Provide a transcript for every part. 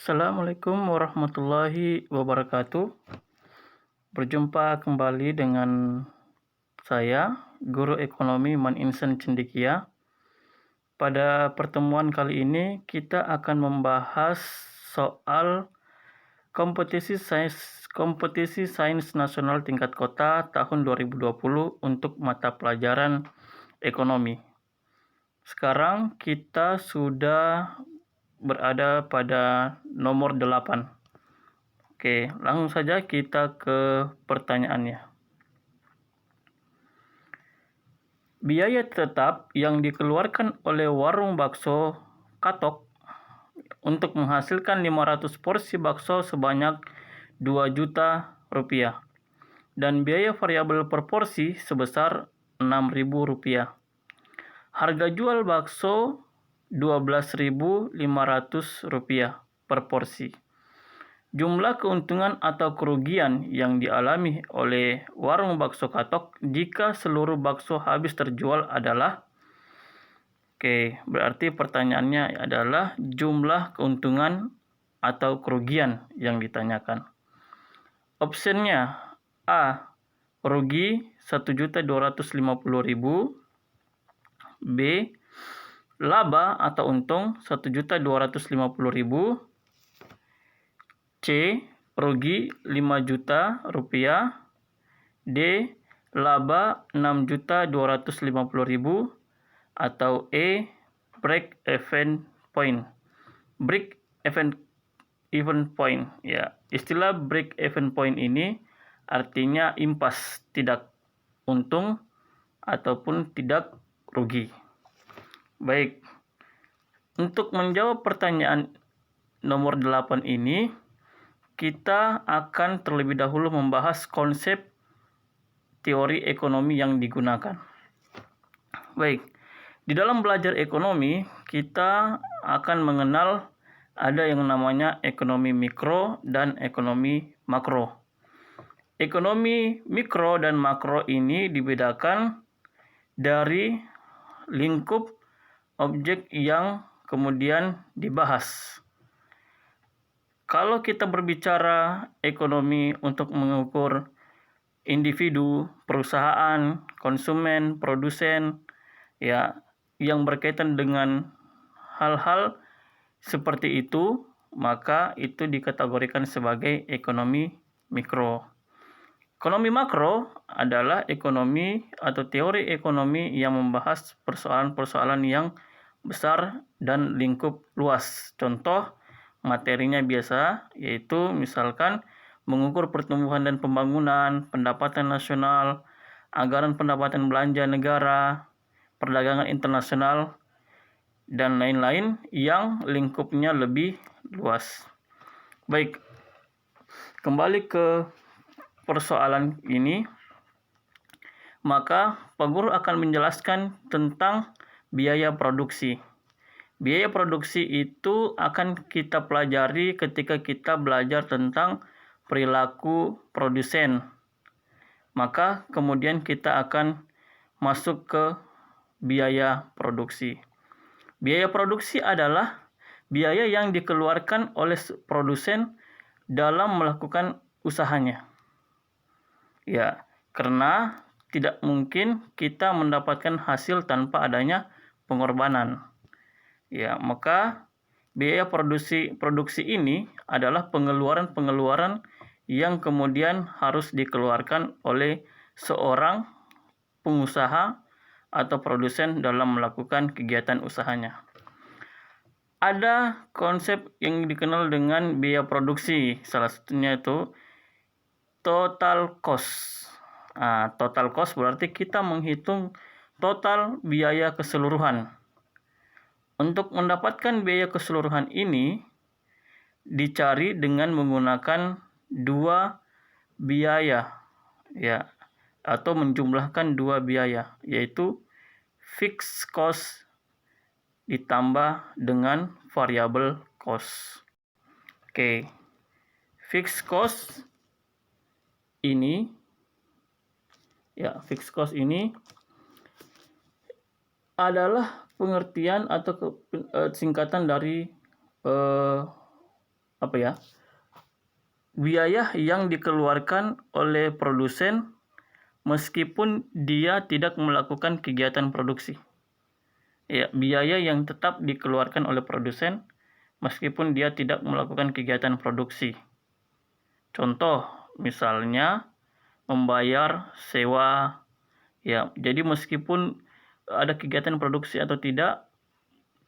Assalamualaikum warahmatullahi wabarakatuh. Berjumpa kembali dengan saya, Guru Ekonomi Man Insan Cendekia. Pada pertemuan kali ini kita akan membahas soal kompetisi sains nasional tingkat kota tahun 2020 untuk mata pelajaran ekonomi. Sekarang kita sudah berada pada nomor 8. Oke, langsung saja kita ke pertanyaannya. Biaya tetap yang dikeluarkan oleh warung bakso Katok untuk menghasilkan 500 porsi bakso sebanyak 2 juta rupiah dan biaya variabel per porsi sebesar 6.000 rupiah. Harga jual bakso 12.500 rupiah per porsi. Jumlah keuntungan atau kerugian yang dialami oleh warung bakso Katok jika seluruh bakso habis terjual adalah, berarti pertanyaannya adalah jumlah keuntungan atau kerugian yang ditanyakan. Opsinya A. Rugi 1.250.000, B. Laba atau untung 1.250.000, C. Rugi 5 juta rupiah, D. Laba 6.250.000, atau E. Break even point. Break even point. Ya, istilah break even point ini artinya impas, tidak untung ataupun tidak rugi. Baik. Untuk menjawab pertanyaan nomor 8 ini, kita akan terlebih dahulu membahas konsep teori ekonomi yang digunakan. Baik, di dalam belajar ekonomi, kita akan mengenal ada yang namanya ekonomi mikro dan ekonomi makro. Ekonomi mikro dan makro ini dibedakan dari lingkup objek yang kemudian dibahas. Kalau kita berbicara ekonomi untuk mengukur individu, perusahaan, konsumen, produsen, ya, yang berkaitan dengan hal-hal seperti itu, maka itu dikategorikan sebagai ekonomi mikro. Ekonomi makro adalah ekonomi atau teori ekonomi yang membahas persoalan-persoalan yang besar dan lingkup luas. Contoh materinya biasa, yaitu misalkan mengukur pertumbuhan dan pembangunan, pendapatan nasional, anggaran pendapatan belanja negara, perdagangan internasional, dan lain-lain yang lingkupnya lebih luas. Baik, kembali ke persoalan ini, maka Pak Guru akan menjelaskan tentang biaya produksi. Biaya produksi itu akan kita pelajari ketika kita belajar tentang perilaku produsen. Maka kemudian kita akan masuk ke biaya produksi. Biaya produksi adalah biaya yang dikeluarkan oleh produsen dalam melakukan usahanya. Ya, karena tidak mungkin kita mendapatkan hasil tanpa adanya pengorbanan. Ya, maka biaya produksi ini adalah pengeluaran-pengeluaran yang kemudian harus dikeluarkan oleh seorang pengusaha atau produsen dalam melakukan kegiatan usahanya. Ada konsep yang dikenal dengan biaya produksi, salah satunya itu total cost. Total cost berarti kita menghitung total biaya keseluruhan. Untuk mendapatkan biaya keseluruhan ini dicari dengan menggunakan dua biaya, ya, atau menjumlahkan dua biaya, yaitu fixed cost ditambah dengan variable cost. Fixed cost ini, ya, fixed cost ini adalah pengertian atau singkatan dari biaya yang dikeluarkan oleh produsen meskipun dia tidak melakukan kegiatan produksi. Ya, biaya yang tetap dikeluarkan oleh produsen meskipun dia tidak melakukan kegiatan produksi. Contoh, misalnya membayar sewa. Ya, jadi meskipun ada kegiatan produksi atau tidak,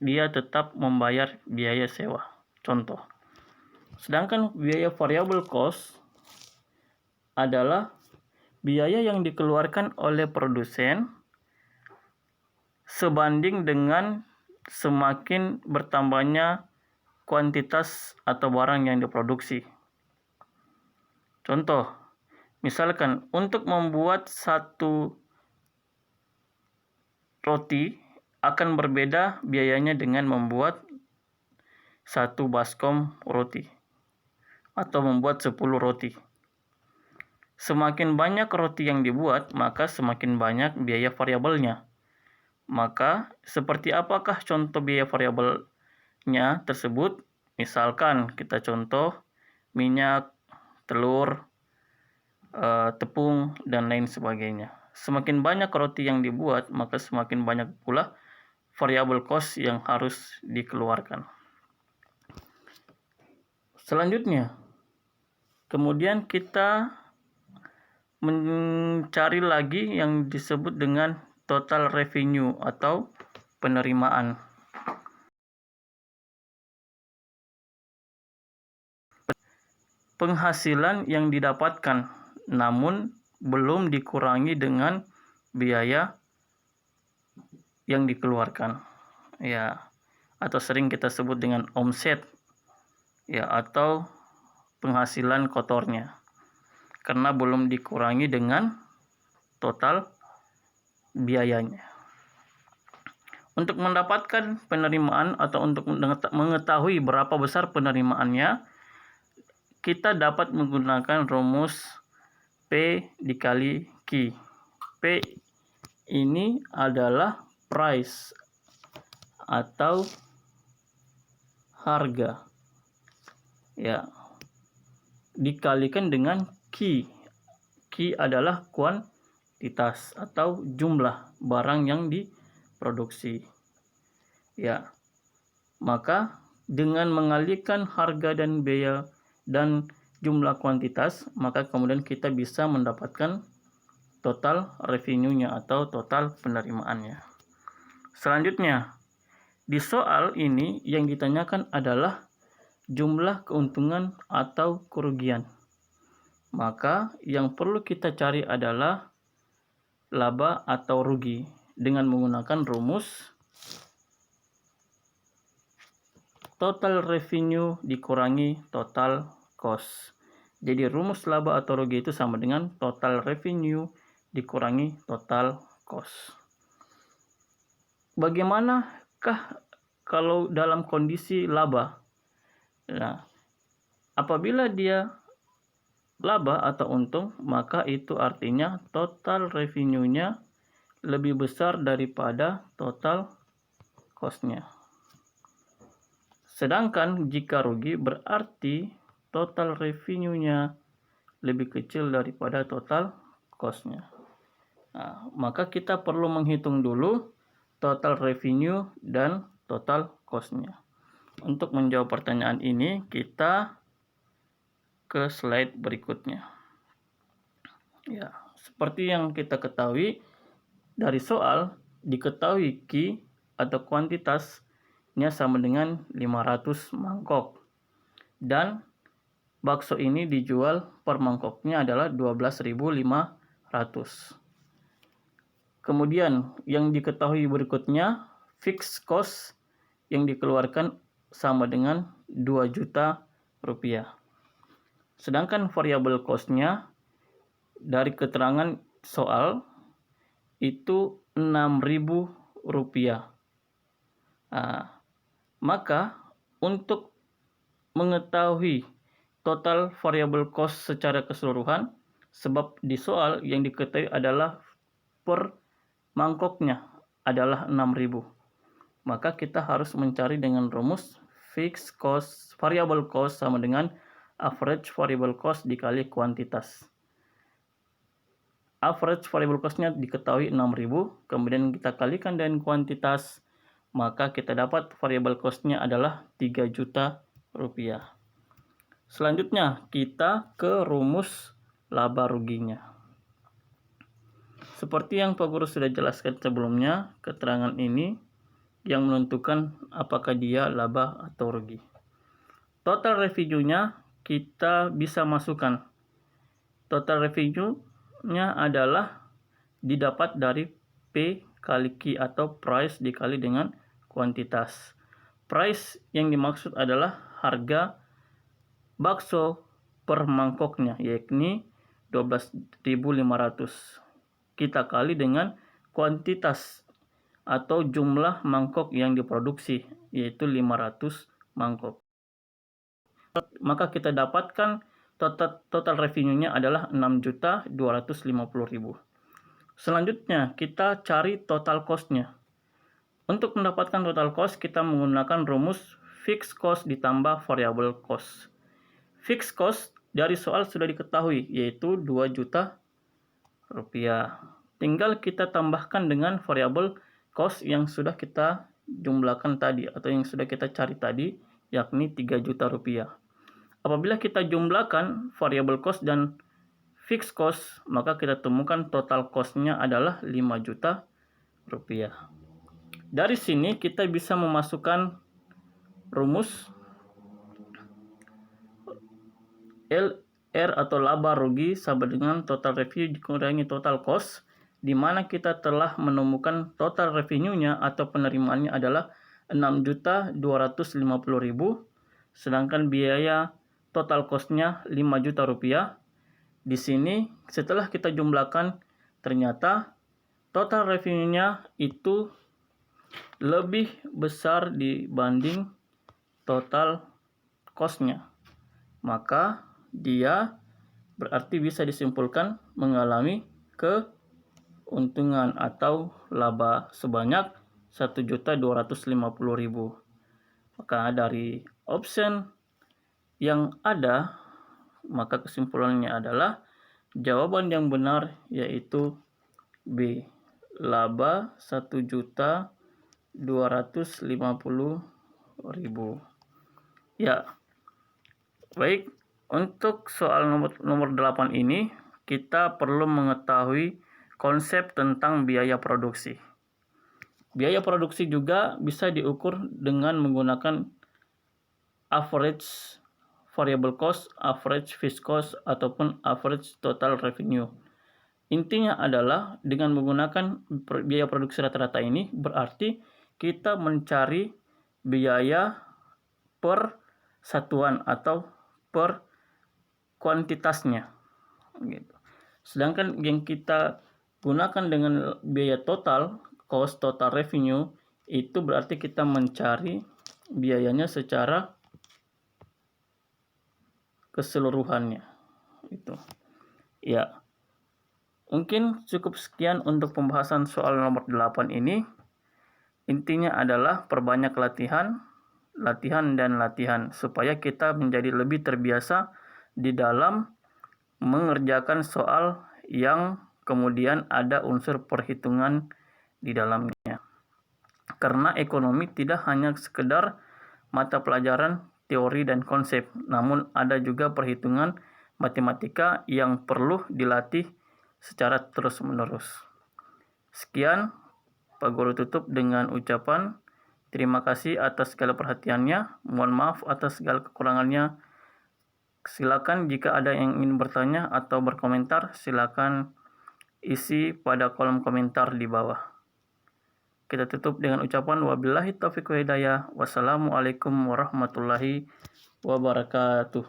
dia tetap membayar biaya sewa. Contoh. Sedangkan biaya variable cost adalah biaya yang dikeluarkan oleh produsen sebanding dengan semakin bertambahnya kuantitas atau barang yang diproduksi. Contoh, misalkan untuk membuat satu roti akan berbeda biayanya dengan membuat satu baskom roti atau membuat 10 roti. Semakin banyak roti yang dibuat, maka semakin banyak biaya variabelnya. Maka, seperti apakah contoh biaya variabelnya tersebut? Misalkan kita contoh minyak, telur, tepung, dan lain sebagainya. Semakin banyak roti yang dibuat, maka semakin banyak pula variable cost yang harus dikeluarkan. Selanjutnya, kemudian kita mencari lagi yang disebut dengan total revenue atau penerimaan. Penghasilan yang didapatkan namun belum dikurangi dengan biaya yang dikeluarkan. Ya, atau sering kita sebut dengan omset. Ya, atau penghasilan kotornya. Karena belum dikurangi dengan total biayanya. Untuk mendapatkan penerimaan atau untuk mengetahui berapa besar penerimaannya, kita dapat menggunakan rumus P dikali Q. P ini adalah price atau harga. Ya, dikalikan dengan Q. Q adalah kuantitas atau jumlah barang yang diproduksi. Ya, maka dengan mengalihkan harga dan biaya dan jumlah kuantitas, maka kemudian kita bisa mendapatkan total revenue-nya atau total penerimaannya. Selanjutnya, di soal ini yang ditanyakan adalah jumlah keuntungan atau kerugian. Maka yang perlu kita cari adalah laba atau rugi dengan menggunakan rumus total revenue dikurangi total cost. Jadi rumus laba atau rugi itu sama dengan total revenue dikurangi total cost. Bagaimanakah kalau dalam kondisi laba? Nah, apabila dia laba atau untung, maka itu artinya total revenue-nya lebih besar daripada total cost-nya. Sedangkan jika rugi berarti total revenue-nya lebih kecil daripada total cost-nya. Nah, maka kita perlu menghitung dulu total revenue dan total cost-nya. Untuk menjawab pertanyaan ini, kita ke slide berikutnya. Ya, seperti yang kita ketahui dari soal, diketahui Q atau kuantitasnya sama dengan 500 mangkok. Dan bakso ini dijual per mangkoknya adalah 12.500. Kemudian yang diketahui berikutnya, fixed cost yang dikeluarkan sama dengan 2 juta rupiah. Sedangkan variable cost-nya dari keterangan soal itu 6.000 rupiah. Nah, maka untuk mengetahui total variable cost secara keseluruhan, sebab di soal yang diketahui adalah per mangkoknya adalah 6.000. Maka kita harus mencari dengan rumus fixed cost, variable cost sama dengan average variable cost dikali kuantitas. Average variable cost-nya diketahui 6.000, kemudian kita kalikan dengan kuantitas, maka kita dapat variable cost-nya adalah 3 juta rupiah. Selanjutnya kita ke rumus laba ruginya. Seperti yang Pak Guru sudah jelaskan sebelumnya, keterangan ini yang menentukan apakah dia laba atau rugi. Total revenue-nya kita bisa masukkan. Total revenue-nya adalah didapat dari P kali Q atau price dikali dengan kuantitas. Price yang dimaksud adalah harga bakso per mangkoknya, yakni 12.500. Kita kali dengan kuantitas atau jumlah mangkok yang diproduksi, yaitu 500 mangkok. Maka kita dapatkan total revenue-nya adalah 6.250.000. Selanjutnya kita cari total cost-nya. Untuk mendapatkan total cost kita menggunakan rumus fixed cost ditambah variable cost. Fixed cost dari soal sudah diketahui, yaitu 2 juta rupiah. Tinggal kita tambahkan dengan variable cost yang sudah kita jumlahkan tadi atau yang sudah kita cari tadi, yakni 3 juta rupiah. Apabila kita jumlahkan variable cost dan fixed cost, maka kita temukan total cost-nya adalah 5 juta rupiah. Dari sini kita bisa memasukkan rumus LR atau laba rugi sama dengan total revenue dikurangi total cost, di mana kita telah menemukan total revenue-nya atau penerimaannya adalah 6.250.000, sedangkan biaya total cost-nya 5 juta rupiah. Di sini setelah kita jumlahkan ternyata total revenue-nya itu lebih besar dibanding total cost-nya. Maka dia berarti bisa disimpulkan mengalami keuntungan atau laba sebanyak 1.250.000. Maka dari option yang ada, maka kesimpulannya adalah jawaban yang benar yaitu B, laba 1.250.000. Ya, baik. Untuk soal nomor 8 ini, kita perlu mengetahui konsep tentang biaya produksi. Biaya produksi juga bisa diukur dengan menggunakan average variable cost, average fixed cost, ataupun average total revenue. Intinya adalah dengan menggunakan biaya produksi rata-rata ini, berarti kita mencari biaya per satuan atau per kuantitasnya, gitu. Sedangkan yang kita gunakan dengan biaya total cost, total revenue, itu berarti kita mencari biayanya secara keseluruhannya. Itu. Ya. Mungkin cukup sekian untuk pembahasan soal nomor 8 ini. Intinya adalah perbanyak latihan supaya kita menjadi lebih terbiasa di dalam mengerjakan soal yang kemudian ada unsur perhitungan di dalamnya. Karena ekonomi tidak hanya sekedar mata pelajaran teori dan konsep, namun ada juga perhitungan matematika yang perlu dilatih secara terus-menerus. Sekian, Pak Guru tutup dengan ucapan terima kasih atas segala perhatiannya. Mohon maaf atas segala kekurangannya. Silakan jika ada yang ingin bertanya atau berkomentar, silakan isi pada kolom komentar di bawah. Kita tutup dengan ucapan wabillahi taufiq wa hidayah. Wassalamualaikum warahmatullahi wabarakatuh.